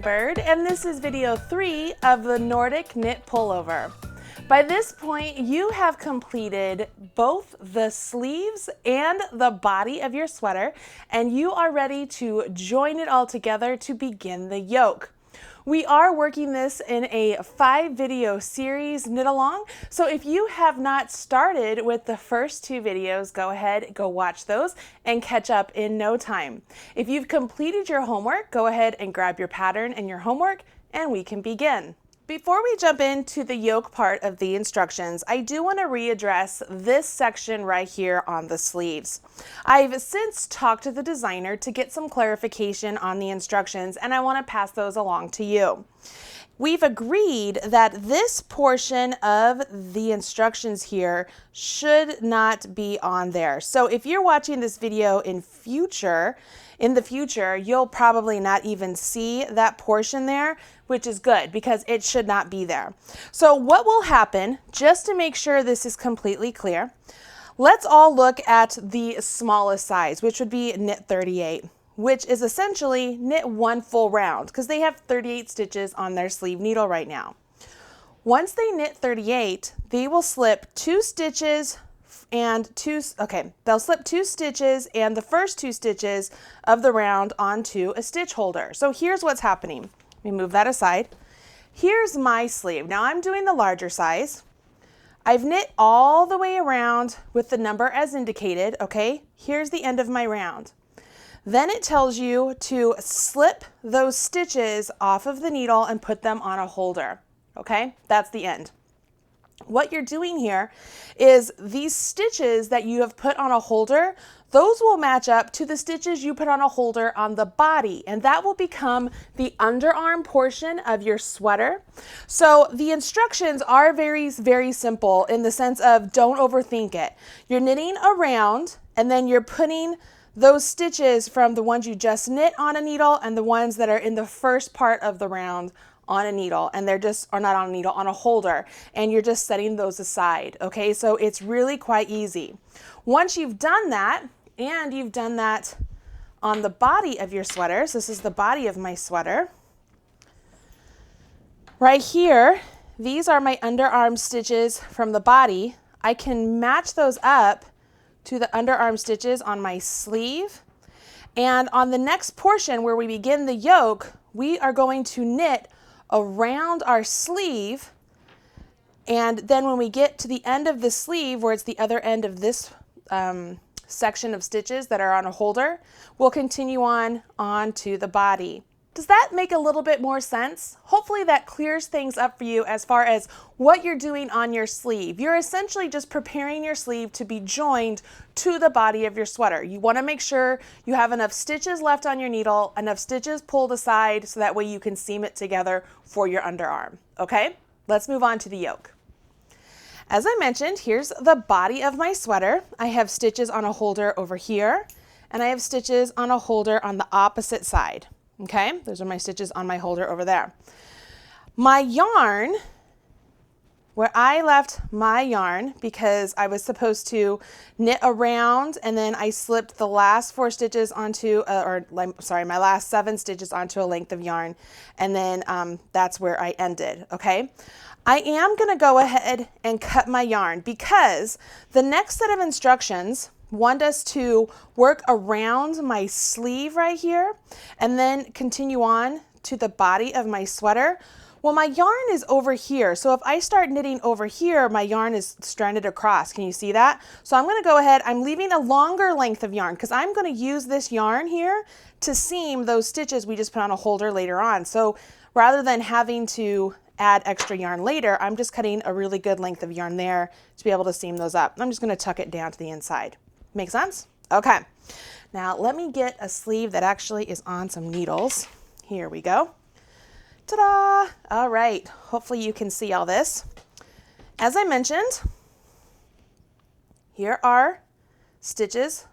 Bird, and this is video 3 of the Nordic knit pullover. By this point, you have completed both the sleeves and the body of your sweater, and you are ready to join it all together to begin the yoke. We are working this in a 5-video series knit along, so if you have not started with the first 2 videos, go ahead, go watch those and catch up in no time. If you've completed your homework, go ahead and grab your pattern and your homework and we can begin. Before we jump into the yoke part of the instructions, I do want to readdress this section right here on the sleeves. I've since talked to the designer to get some clarification on the instructions, and I want to pass those along to you. We've agreed that this portion of the instructions here should not be on there. So if you're watching this video in the future, you'll probably not even see that portion there, which is good because it should not be there. So what will happen, just to make sure this is completely clear, let's all look at the smallest size, which would be knit 38. Which is essentially knit 1 full round because they have 38 stitches on their sleeve needle right now. Once they knit 38, they will slip 2 stitches and they'll slip 2 stitches and the first 2 stitches of the round onto a stitch holder. So here's what's happening. Let me move that aside. Here's my sleeve. Now I'm doing the larger size. I've knit all the way around with the number as indicated, okay? Here's the end of my round. Then it tells you to slip those stitches off of the needle and put them on a holder, okay? That's the end. What you're doing here is these stitches that you have put on a holder, those will match up to the stitches you put on a holder on the body, and that will become the underarm portion of your sweater. So the instructions are very, very simple in the sense of don't overthink it. You're knitting around and then you're putting those stitches from the ones you just knit on a needle and the ones that are in the first part of the round on a needle, and they're just, or not on a needle, on a holder, and you're just setting those aside, okay? So it's really quite easy. Once you've done that, and you've done that on the body of your sweater, so this is the body of my sweater, right here, these are my underarm stitches from the body. I can match those up to the underarm stitches on my sleeve. And on the next portion where we begin the yoke, we are going to knit around our sleeve. And then when we get to the end of the sleeve, where it's the other end of this section of stitches that are on a holder, we'll continue on to the body. Does that make a little bit more sense? Hopefully that clears things up for you as far as what you're doing on your sleeve. You're essentially just preparing your sleeve to be joined to the body of your sweater. You want to make sure you have enough stitches left on your needle, enough stitches pulled aside so that way you can seam it together for your underarm. Okay, let's move on to the yoke. As I mentioned, here's the body of my sweater. I have stitches on a holder over here, and I have stitches on a holder on the opposite side. Okay, those are my stitches on my holder over there. My yarn, where I left my yarn, because I was supposed to knit around and then I slipped the last 4 stitches onto, my last 7 stitches onto a length of yarn, and then that's where I ended, okay? I am gonna go ahead and cut my yarn because the next set of instructions want us to work around my sleeve right here and then continue on to the body of my sweater. Well, my yarn is over here. So if I start knitting over here, my yarn is stranded across. Can you see that? So I'm gonna go ahead, I'm leaving a longer length of yarn because I'm gonna use this yarn here to seam those stitches we just put on a holder later on. So rather than having to add extra yarn later, I'm just cutting a really good length of yarn there to be able to seam those up. I'm just gonna tuck it down to the inside. Make sense? Okay. Now let me get a sleeve that actually is on some needles. Here we go. Ta-da! All right. Hopefully you can see all this. As I mentioned, here are stitches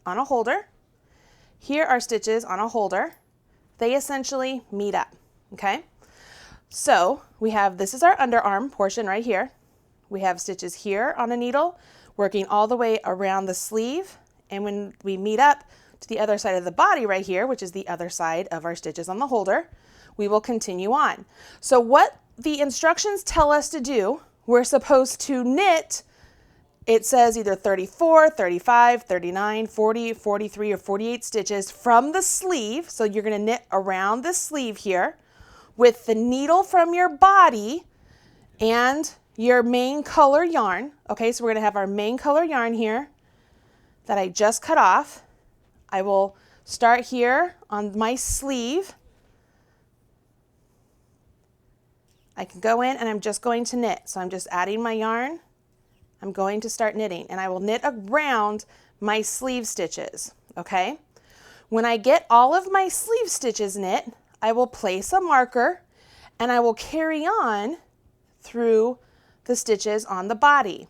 on a holder. Here are stitches on a holder. They essentially meet up, okay? So we have, this is our underarm portion right here. We have stitches here on a needle, working all the way around the sleeve. And when we meet up to the other side of the body right here, which is the other side of our stitches on the holder, we will continue on. So what the instructions tell us to do, we're supposed to knit, it says either 34, 35, 39, 40, 43, or 48 stitches from the sleeve. So you're going to knit around the sleeve here with the needle from your body and your main color yarn. Okay, so we're going to have our main color yarn here that I just cut off. I will start here on my sleeve. I can go in and I'm just going to knit. So I'm just adding my yarn. I'm going to start knitting and I will knit around my sleeve stitches, okay? When I get all of my sleeve stitches knit, I will place a marker and I will carry on through the stitches on the body.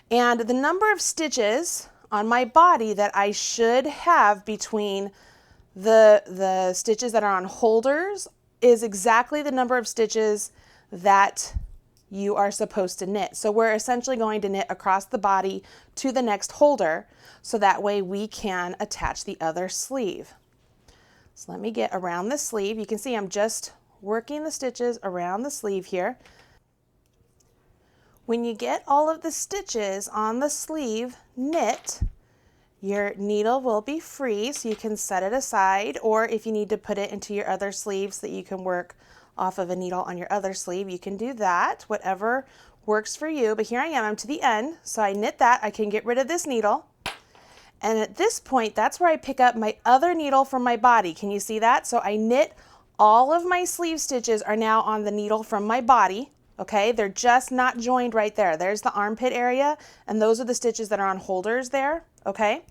And the number of stitches on my body that I should have between the stitches that are on holders is exactly the number of stitches that you are supposed to knit. So we're essentially going to knit across the body to the next holder so that way we can attach the other sleeve. So let me get around the sleeve. You can see I'm just working the stitches around the sleeve here. When you get all of the stitches on the sleeve knit, your needle will be free so you can set it aside, or if you need to put it into your other sleeve so that you can work off of a needle on your other sleeve, you can do that, whatever works for you. But here I am, I'm to the end, so I knit that, I can get rid of this needle. And at this point, that's where I pick up my other needle from my body. Can you see that? So I knit, all of my sleeve stitches are now on the needle from my body, okay? They're just not joined right there. There's the armpit area, and those are the stitches that are on holders there, okay?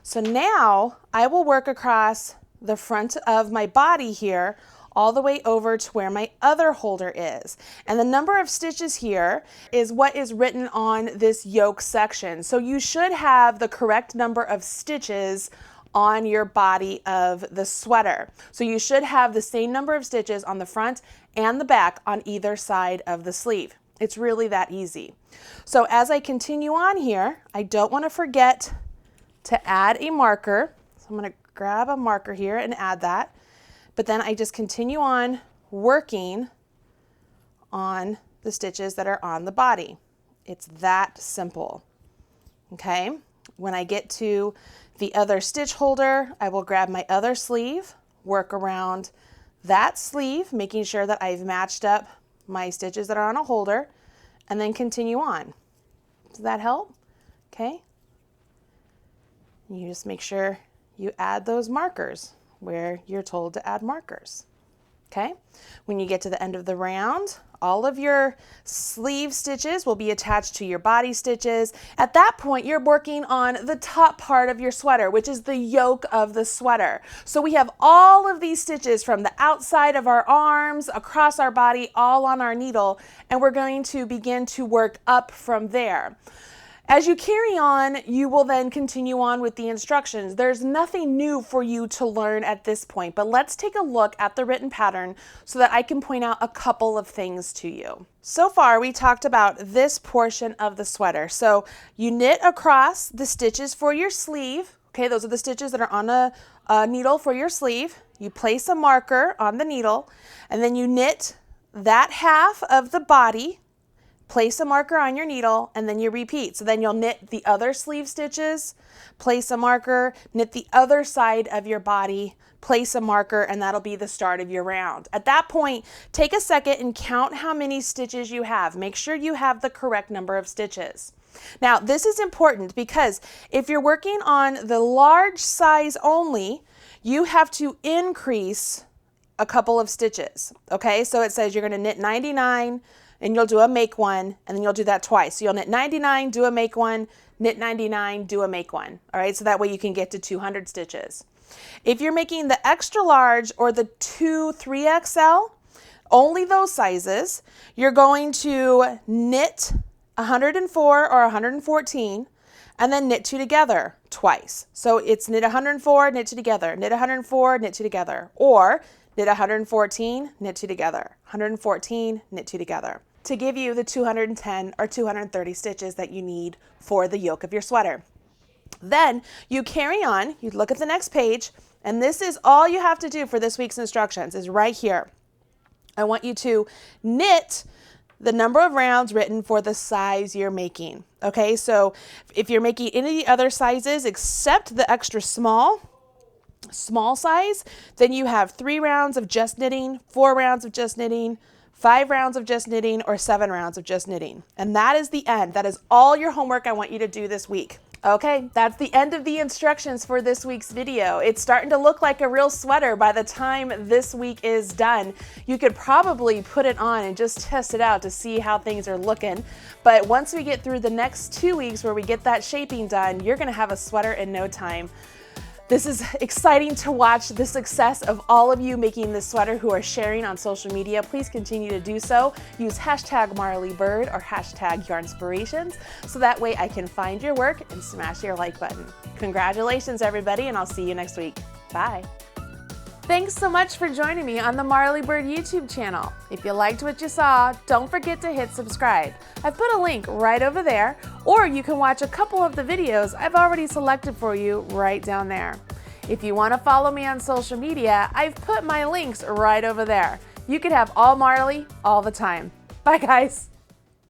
So now I will work across the front of my body here all the way over to where my other holder is. And the number of stitches here is what is written on this yoke section. So you should have the correct number of stitches on your body of the sweater. So you should have the same number of stitches on the front and the back on either side of the sleeve. It's really that easy. So as I continue on here, I don't want to forget to add a marker. So I'm going to grab a marker here and add that. But then I just continue on working on the stitches that are on the body. It's that simple, okay? When I get to the other stitch holder, I will grab my other sleeve, work around that sleeve, making sure that I've matched up my stitches that are on a holder, and then continue on. Does that help? Okay. You just make sure you add those markers where you're told to add markers. Okay, when you get to the end of the round, all of your sleeve stitches will be attached to your body stitches. At that point, you're working on the top part of your sweater, which is the yoke of the sweater. So we have all of these stitches from the outside of our arms, across our body, all on our needle, and we're going to begin to work up from there. As you carry on, you will then continue on with the instructions. There's nothing new for you to learn at this point, but let's take a look at the written pattern so that I can point out a couple of things to you. So far, we talked about this portion of the sweater. So you knit across the stitches for your sleeve. Okay, those are the stitches that are on a needle for your sleeve. You place a marker on the needle, and then you knit that half of the body. Place a marker on your needle, and then you repeat. So then you'll knit the other sleeve stitches, place a marker, knit the other side of your body, place a marker, and that'll be the start of your round. At that point, take a second and count how many stitches you have. Make sure you have the correct number of stitches. Now, this is important because if you're working on the large size only, you have to increase a couple of stitches. Okay, so it says you're going to knit 99, and you'll do a make one, and then you'll do that twice. So you'll knit 99, do a make one, knit 99, do a make one. All right, so that way you can get to 200 stitches. If you're making the extra large or the 3XL, only those sizes, you're going to knit 104 or 114, and then knit two together twice. So it's knit 104, knit two together, knit 104, knit two together, or knit 114, knit two together, 114, knit two together, to give you the 210 or 230 stitches that you need for the yoke of your sweater. Then you carry on, you look at the next page, and this is all you have to do for this week's instructions is right here. I want you to knit the number of rounds written for the size you're making. Okay, so if you're making any of the other sizes except the extra small size, then you have 3 rounds of just knitting, 4 rounds of just knitting, 5 rounds of just knitting, or 7 rounds of just knitting. And that is the end. That is all your homework I want you to do this week. Okay, that's the end of the instructions for this week's video. It's starting to look like a real sweater by the time this week is done. You could probably put it on and just test it out to see how things are looking. But once we get through the next 2 weeks where we get that shaping done, you're gonna have a sweater in no time. This is exciting to watch the success of all of you making this sweater who are sharing on social media. Please continue to do so. Use hashtag Marly Bird or hashtag Yarnspirations so that way I can find your work and smash your like button. Congratulations everybody, and I'll see you next week. Bye. Thanks so much for joining me on the Marly Bird YouTube channel. If you liked what you saw, don't forget to hit subscribe. I've put a link right over there, or you can watch a couple of the videos I've already selected for you right down there. If you want to follow me on social media, I've put my links right over there. You can have all Marly all the time. Bye guys.